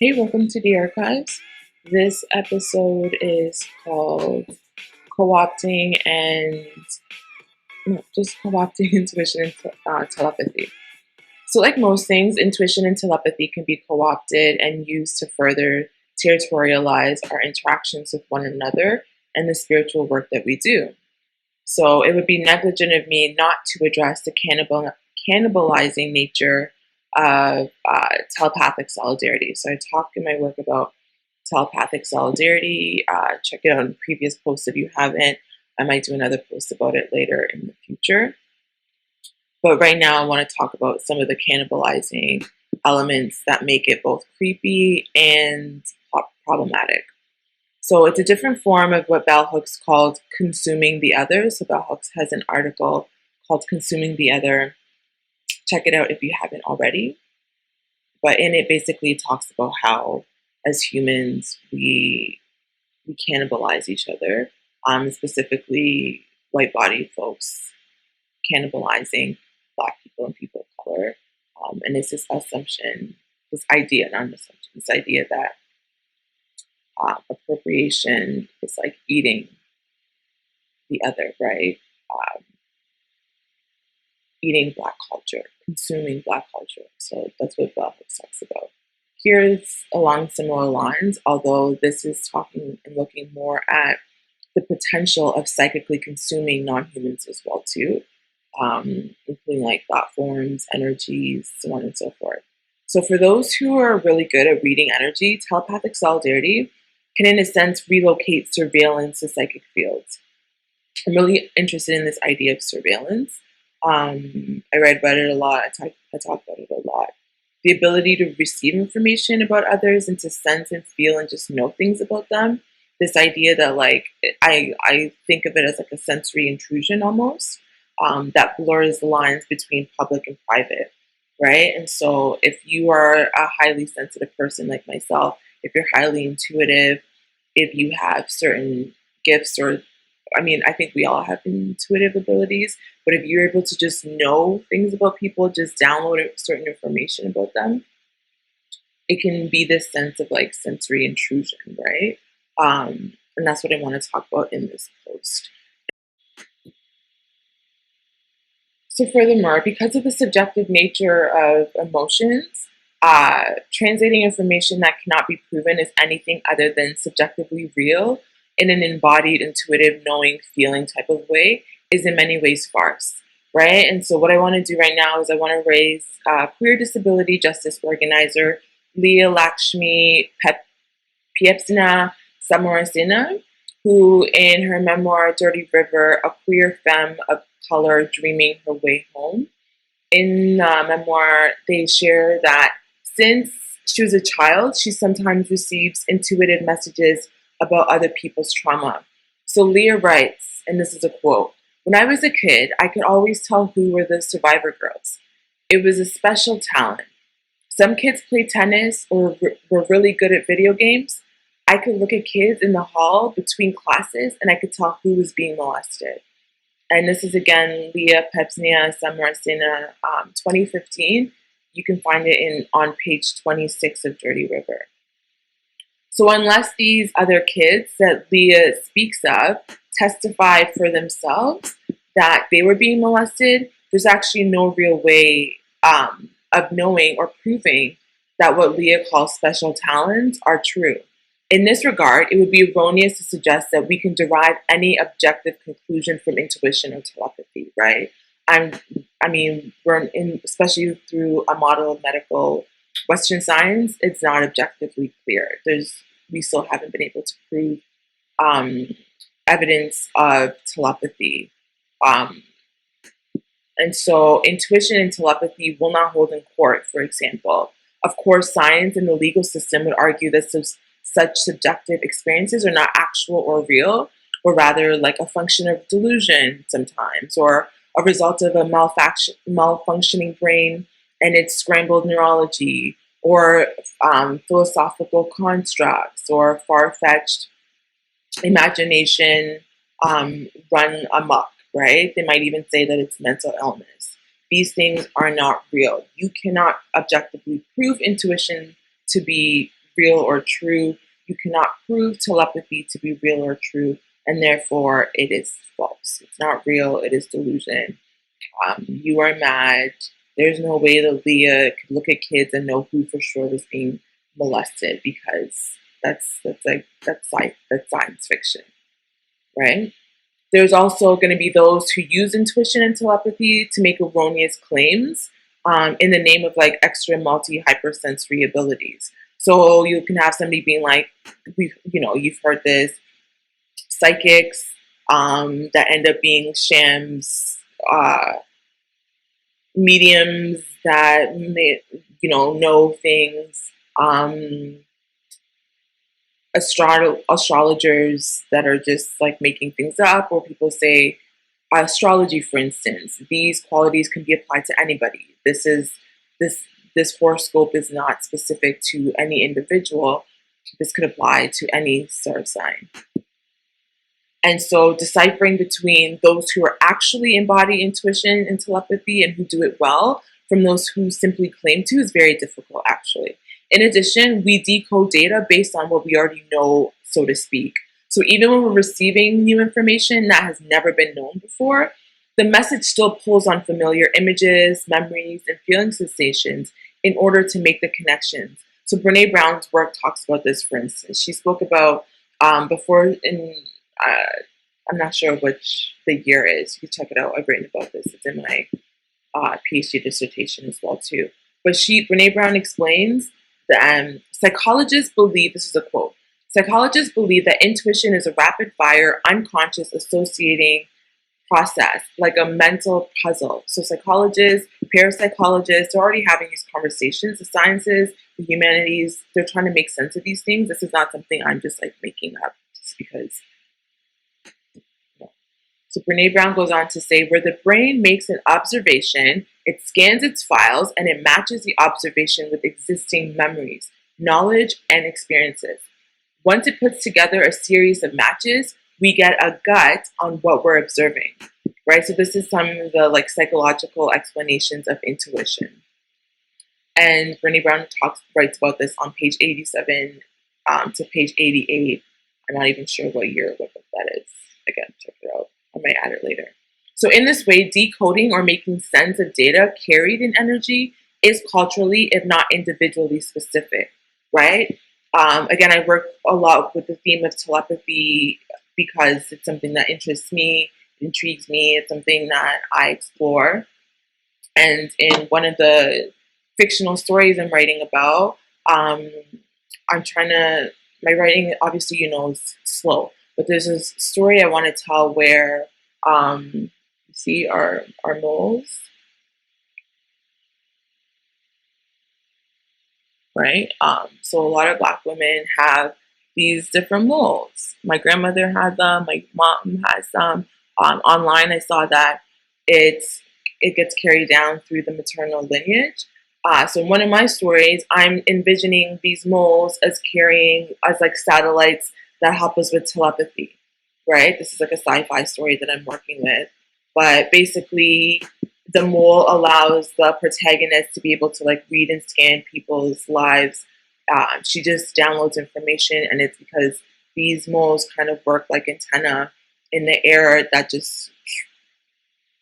Hey, welcome to the archives. This episode is called Co-opting and no, just co-opting intuition and telepathy. So, like most things, intuition and telepathy can be co-opted and used to further territorialize our interactions with one another and the spiritual work that we do. So, it would be negligent of me not to address the cannibalizing nature of telepathic solidarity. So, I talk in my work about telepathic solidarity. Check it out in previous posts if you haven't. I might do another post about it later in the future. But right now, I want to talk about some of the cannibalizing elements that make it both creepy and problematic. So it's a different form of what bell hooks called consuming the other. So bell hooks has an article called Consuming the Other. Check it out if you haven't already. But in it basically talks about how as humans we cannibalize each other, specifically white body folks cannibalizing Black people and people of color. And it's this assumption, this idea, not an assumption, this idea that appropriation is like eating the other, right? Eating Black culture, consuming Black culture. So that's what Bell Hooks talks about. Here's along similar lines, although this is talking and looking more at the potential of psychically consuming non-humans as well too, including like thought forms, energies, so on and so forth. So for those who are really good at reading energy, telepathic solidarity can in a sense relocate surveillance to psychic fields. I'm really interested in this idea of surveillance. I read about it a lot. I talk about it a lot. The ability to receive information about others and to sense and feel and just know things about them. This idea that like I think of it as like a sensory intrusion almost, that blurs the lines between public and private, right? And so if you are a highly sensitive person like myself, if you're highly intuitive, if you have certain gifts or I mean, I think we all have intuitive abilities, but if you're able to just know things about people, just download certain information about them, it can be this sense of like sensory intrusion, right? And that's what I want to talk about in this post. So, furthermore, because of the subjective nature of emotions, translating information that cannot be proven as anything other than subjectively real in an embodied, intuitive, knowing, feeling type of way is in many ways farce, right? And so, what I want to do right now is I want to raise queer disability justice organizer Leah Lakshmi Piepzna Samarasina, who in her memoir Dirty River, a queer femme of color dreaming her way home. In the memoir, they share that since she was a child, she sometimes receives intuitive messages about other people's trauma. So Leah writes, and this is a quote, "When I was a kid, I could always tell who were the survivor girls. It was a special talent. Some kids played tennis or were really good at video games. I could look at kids in the hall between classes and I could tell who was being molested." And this is again Leah Pepsnia Samarasina, 2015. You can find it on page 26 of Dirty River. So unless these other kids that Leah speaks of testified for themselves that they were being molested, there's actually no real way of knowing or proving that what Leah calls special talents are true. In this regard, it would be erroneous to suggest that we can derive any objective conclusion from intuition or telepathy, right? Especially through a model of medical Western science, it's not objectively clear. We still haven't been able to prove evidence of telepathy. And so intuition and telepathy will not hold in court, for example. Of course, science and the legal system would argue that such subjective experiences are not actual or real, or rather like a function of delusion sometimes, or a result of a malfunctioning brain and its scrambled neurology, or philosophical constructs, or far-fetched imagination run amok, right? They might even say that it's mental illness. These things are not real. You cannot objectively prove intuition to be real or true. You cannot prove telepathy to be real or true, and therefore it is false. It's not real, it is delusion. You are mad. There's no way that Leah could look at kids and know who for sure was being molested, because that's science fiction, right? There's also going to be those who use intuition and telepathy to make erroneous claims in the name of like extra multi hypersensory abilities. So you can have somebody being like, you've heard this, psychics that end up being shams, mediums that may, know things, astrologers that are just like making things up, or people say astrology, for instance, these qualities can be applied to anybody. This horoscope is not specific to any individual. This could apply to any star sign. And so deciphering between those who are actually embody intuition and telepathy and who do it well from those who simply claim to is very difficult, actually. In addition, we decode data based on what we already know, so to speak. So even when we're receiving new information that has never been known before, the message still pulls on familiar images, memories, and feeling sensations in order to make the connections. So Brene Brown's work talks about this, for instance. She spoke about before in, I'm not sure which the year is. You can check it out. I've written about this. It's in my PhD dissertation as well, too. But Brene Brown explains that psychologists believe, this is a quote, psychologists believe that intuition is a rapid-fire, unconscious associating process, like a mental puzzle. So psychologists, parapsychologists are already having these conversations. The sciences, the humanities, they're trying to make sense of these things. This is not something I'm just like making up just because. No. So Brene Brown goes on to say, where the brain makes an observation, it scans its files and it matches the observation with existing memories, knowledge, and experiences. Once it puts together a series of matches, we get a gut on what we're observing, right? So this is some of the like psychological explanations of intuition. And Brene Brown writes about this on page 87 to page 88. I'm not even sure what book that is. Again, check it out. I might add it later. So in this way, decoding or making sense of data carried in energy is culturally, if not individually specific, right? Again, I work a lot with the theme of telepathy because it's something that interests me, intrigues me. It's something that I explore. And in one of the fictional stories I'm writing about, my writing, obviously, is slow. But there's a story I want to tell where, you see our moles, right? So a lot of Black women have these different moles. My grandmother had them. My mom has them. Online, I saw that it gets carried down through the maternal lineage. So in one of my stories, I'm envisioning these moles as like satellites that help us with telepathy, right? This is like a sci-fi story that I'm working with. But basically, the mole allows the protagonist to be able to like read and scan people's lives. She just downloads information, and it's because these moles kind of work like antenna in the air that just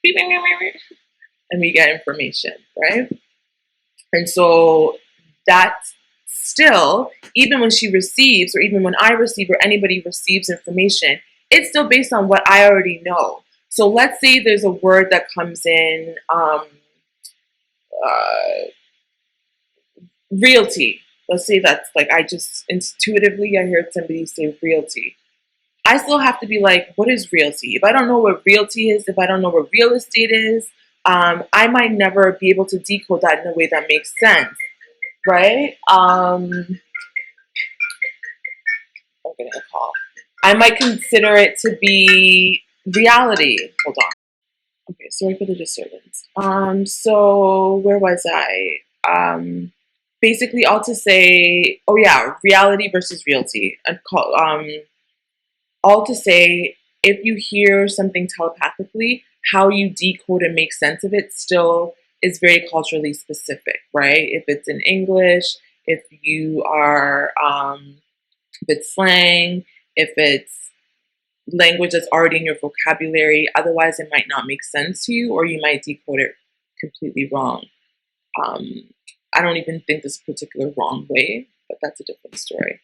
and we get information, right? And so that still, even when she receives, or even when I receive, or anybody receives information, it's still based on what I already know. So let's say there's a word that comes in, realty. Let's say that's like, I just intuitively, I heard somebody say realty. I still have to be like, what is realty? If I don't know what realty is, if I don't know what real estate is, I might never be able to decode that in a way that makes sense, right? I'm getting a call. I might consider it to be reality. Hold on. Okay, sorry for the disturbance. So where was I? Basically, all to say, oh yeah, reality versus realty. All to say, if you hear something telepathically, how you decode and make sense of it still is very culturally specific, right? If it's in English, if you are, if it's slang, if it's language that's already in your vocabulary. Otherwise, it might not make sense to you, or you might decode it completely wrong. Um, I don't even think this particular wrong way, but that's a different story.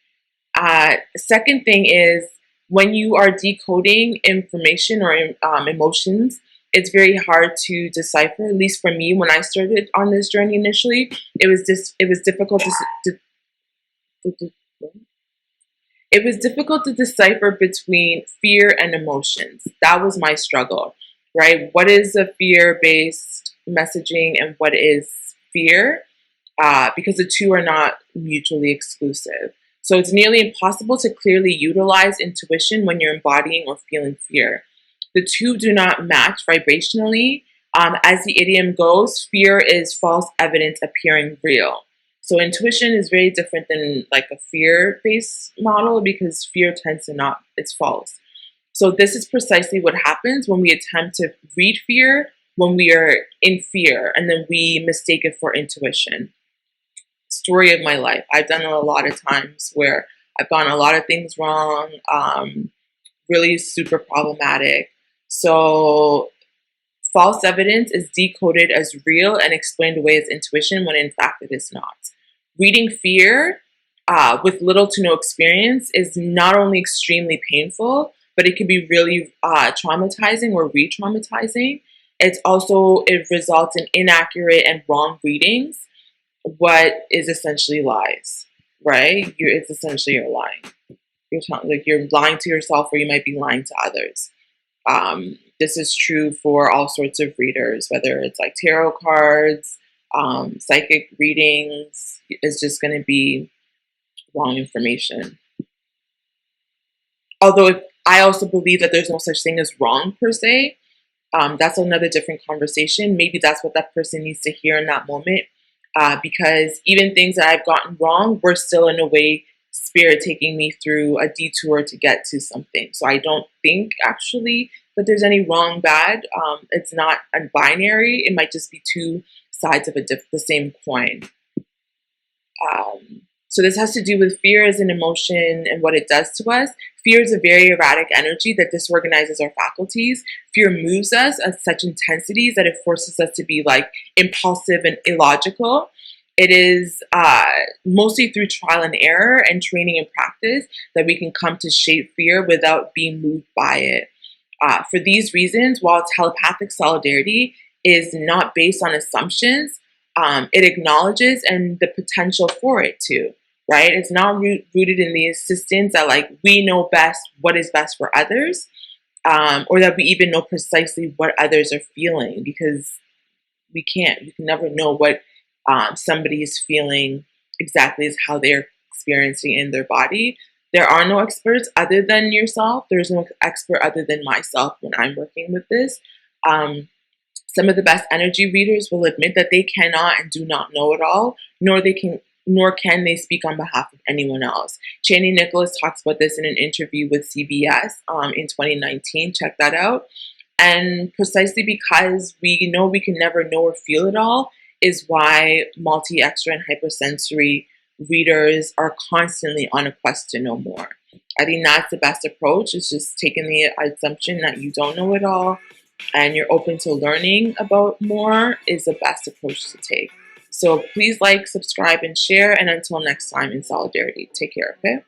Second thing is when you are decoding information or emotions, it's very hard to decipher. At least for me, when I started on this journey initially, it was difficult it was difficult to decipher between fear and emotions. That was my struggle, right? What is a fear-based messaging and what is fear? Because the two are not mutually exclusive. So it's nearly impossible to clearly utilize intuition when you're embodying or feeling fear. The two do not match vibrationally. As the idiom goes, fear is false evidence appearing real. So intuition is very different than like a fear-based model because fear tends to not, it's false. So this is precisely what happens when we attempt to read fear when we are in fear and then we mistake it for intuition. Story of my life. I've done it a lot of times where I've gotten a lot of things wrong, really super problematic. So false evidence is decoded as real and explained away as intuition when in fact it is not. Reading fear with little to no experience is not only extremely painful, but it can be really traumatizing or re-traumatizing. It results in inaccurate and wrong readings, what is essentially lies, right? It's essentially you're lying. You're lying to yourself, or you might be lying to others. This is true for all sorts of readers, whether it's like tarot cards, psychic readings. It's just going to be wrong information. Although I also believe that there's no such thing as wrong per se. That's another different conversation. Maybe that's what that person needs to hear in that moment. Because even things that I've gotten wrong were still in a way spirit taking me through a detour to get to something. So I don't think actually that there's any wrong, bad. It's not a binary. It might just be two sides of the same coin. So this has to do with fear as an emotion and what it does to us. Fear is a very erratic energy that disorganizes our faculties. Fear moves us at such intensities that it forces us to be like impulsive and illogical. It is mostly through trial and error and training and practice that we can come to shape fear without being moved by it. For these reasons, while telepathic solidarity is not based on assumptions, it acknowledges and the potential for it too, right? It's not rooted in the insistence that like we know best what is best for others, or that we even know precisely what others are feeling, because we can't. We can never know what somebody is feeling exactly as how they're experiencing in their body. There are no experts other than yourself. There's no expert other than myself when I'm working with this. Some of the best energy readers will admit that they cannot and do not know it all, nor can they speak on behalf of anyone else. Chaney Nicholas talks about this in an interview with CBS in 2019. Check that out. And precisely because we know we can never know or feel it all is why multi, extra, and hypersensory readers are constantly on a quest to know more. I think that's the best approach. It's just taking the assumption that you don't know it all and you're open to learning about more is the best approach to take. So please like, subscribe, and share. And until next time, in solidarity, take care, okay?